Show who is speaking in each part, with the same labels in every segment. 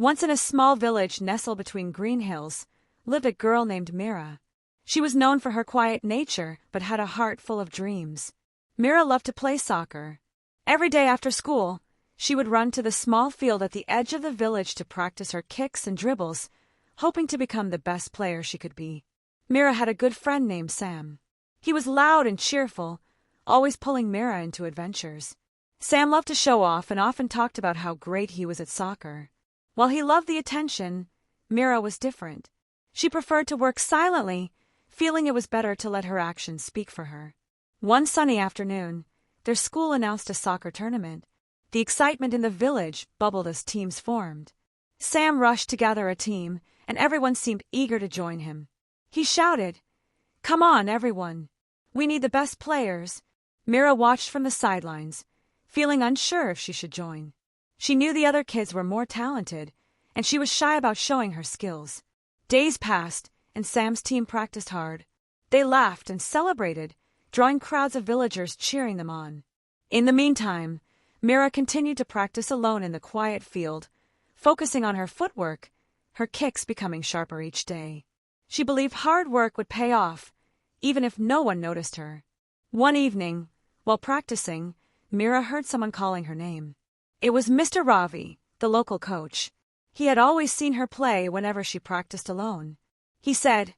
Speaker 1: Once in a small village nestled between green hills, lived a girl named Mira. She was known for her quiet nature, but had a heart full of dreams. Mira loved to play soccer. Every day after school, she would run to the small field at the edge of the village to practice her kicks and dribbles, hoping to become the best player she could be. Mira had a good friend named Sam. He was loud and cheerful, always pulling Mira into adventures. Sam loved to show off and often talked about how great he was at soccer. While he loved the attention, Mira was different. She preferred to work silently, feeling it was better to let her actions speak for her. One sunny afternoon, their school announced a soccer tournament. The excitement in the village bubbled as teams formed. Sam rushed to gather a team, and everyone seemed eager to join him. He shouted, "Come on, everyone. We need the best players." Mira watched from the sidelines, feeling unsure if she should join. She knew the other kids were more talented, and she was shy about showing her skills. Days passed, and Sam's team practiced hard. They laughed and celebrated, drawing crowds of villagers cheering them on. In the meantime, Mira continued to practice alone in the quiet field, focusing on her footwork, her kicks becoming sharper each day. She believed hard work would pay off, even if no one noticed her. One evening, while practicing, Mira heard someone calling her name. It was Mr. Ravi, the local coach. He had always seen her play whenever she practiced alone. He said,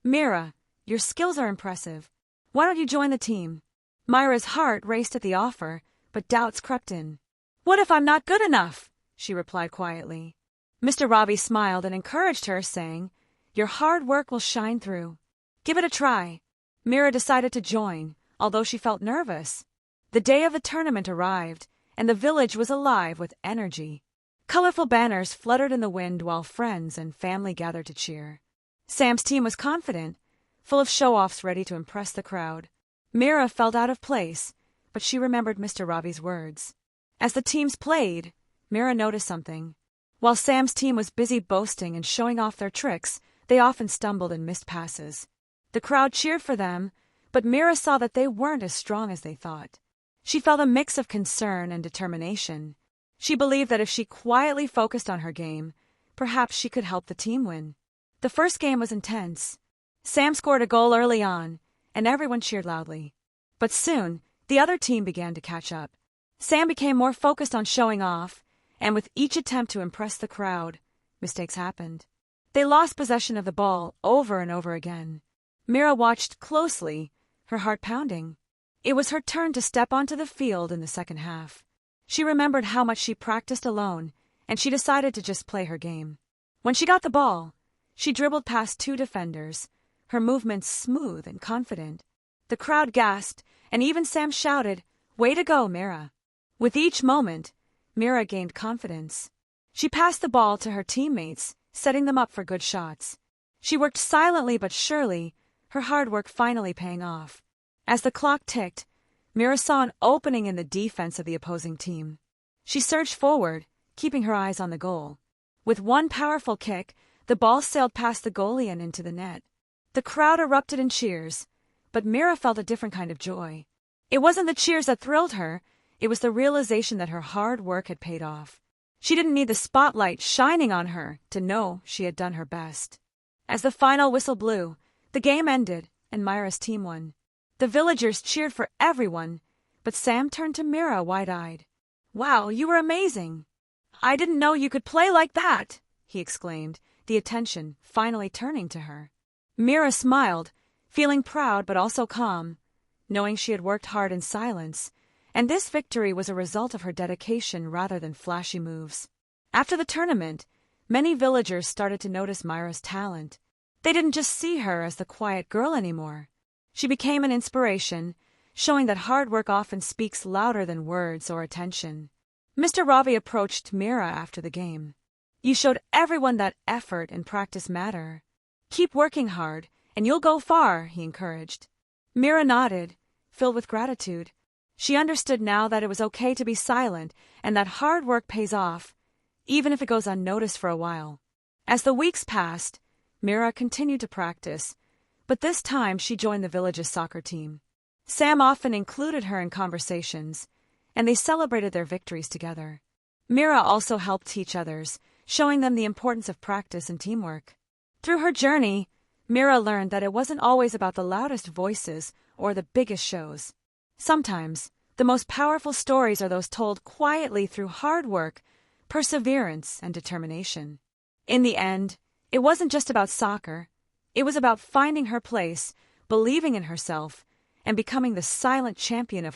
Speaker 1: "Mira, your skills are impressive. Why don't you join the team?" Mira's heart raced at the offer, but doubts crept in. "What if I'm not good enough?" she replied quietly. Mr. Ravi smiled and encouraged her, saying, "Your hard work will shine through. Give it a try." Mira decided to join, although she felt nervous. The day of the tournament arrived, and the village was alive with energy. Colorful banners fluttered in the wind while friends and family gathered to cheer. Sam's team was confident, full of show-offs ready to impress the crowd. Mira felt out of place, but she remembered Mr. Ravi's words. As the teams played, Mira noticed something. While Sam's team was busy boasting and showing off their tricks, they often stumbled and missed passes. The crowd cheered for them, but Mira saw that they weren't as strong as they thought. She felt a mix of concern and determination. She believed that if she quietly focused on her game, perhaps she could help the team win. The first game was intense. Sam scored a goal early on, and everyone cheered loudly. But soon, the other team began to catch up. Sam became more focused on showing off, and with each attempt to impress the crowd, mistakes happened. They lost possession of the ball over and over again. Mira watched closely, her heart pounding. It was her turn to step onto the field in the second half. She remembered how much she practiced alone, and she decided to just play her game. When she got the ball, she dribbled past two defenders, her movements smooth and confident. The crowd gasped, and even Sam shouted, "Way to go, Mira." With each moment, Mira gained confidence. She passed the ball to her teammates, setting them up for good shots. She worked silently but surely, her hard work finally paying off. As the clock ticked, Mira saw an opening in the defense of the opposing team. She surged forward, keeping her eyes on the goal. With one powerful kick, the ball sailed past the goalie and into the net. The crowd erupted in cheers, but Mira felt a different kind of joy. It wasn't the cheers that thrilled her, it was the realization that her hard work had paid off. She didn't need the spotlight shining on her to know she had done her best. As the final whistle blew, the game ended, and Mira's team won. The villagers cheered for everyone, but Sam turned to Mira wide-eyed. "Wow, you were amazing! I didn't know you could play like that!" he exclaimed, the attention finally turning to her. Mira smiled, feeling proud but also calm, knowing she had worked hard in silence, and this victory was a result of her dedication rather than flashy moves. After the tournament, many villagers started to notice Mira's talent. They didn't just see her as the quiet girl anymore. She became an inspiration, showing that hard work often speaks louder than words or attention. Mr. Ravi approached Mira after the game. "You showed everyone that effort and practice matter. Keep working hard, and you'll go far," he encouraged. Mira nodded, filled with gratitude. She understood now that it was okay to be silent and that hard work pays off, even if it goes unnoticed for a while. As the weeks passed, Mira continued to practice, but this time she joined the village's soccer team. Sam often included her in conversations, and they celebrated their victories together. Mira also helped teach others, showing them the importance of practice and teamwork. Through her journey, Mira learned that it wasn't always about the loudest voices or the biggest shows. Sometimes, the most powerful stories are those told quietly through hard work, perseverance, and determination. In the end, it wasn't just about soccer. It was about finding her place, believing in herself, and becoming the silent champion of her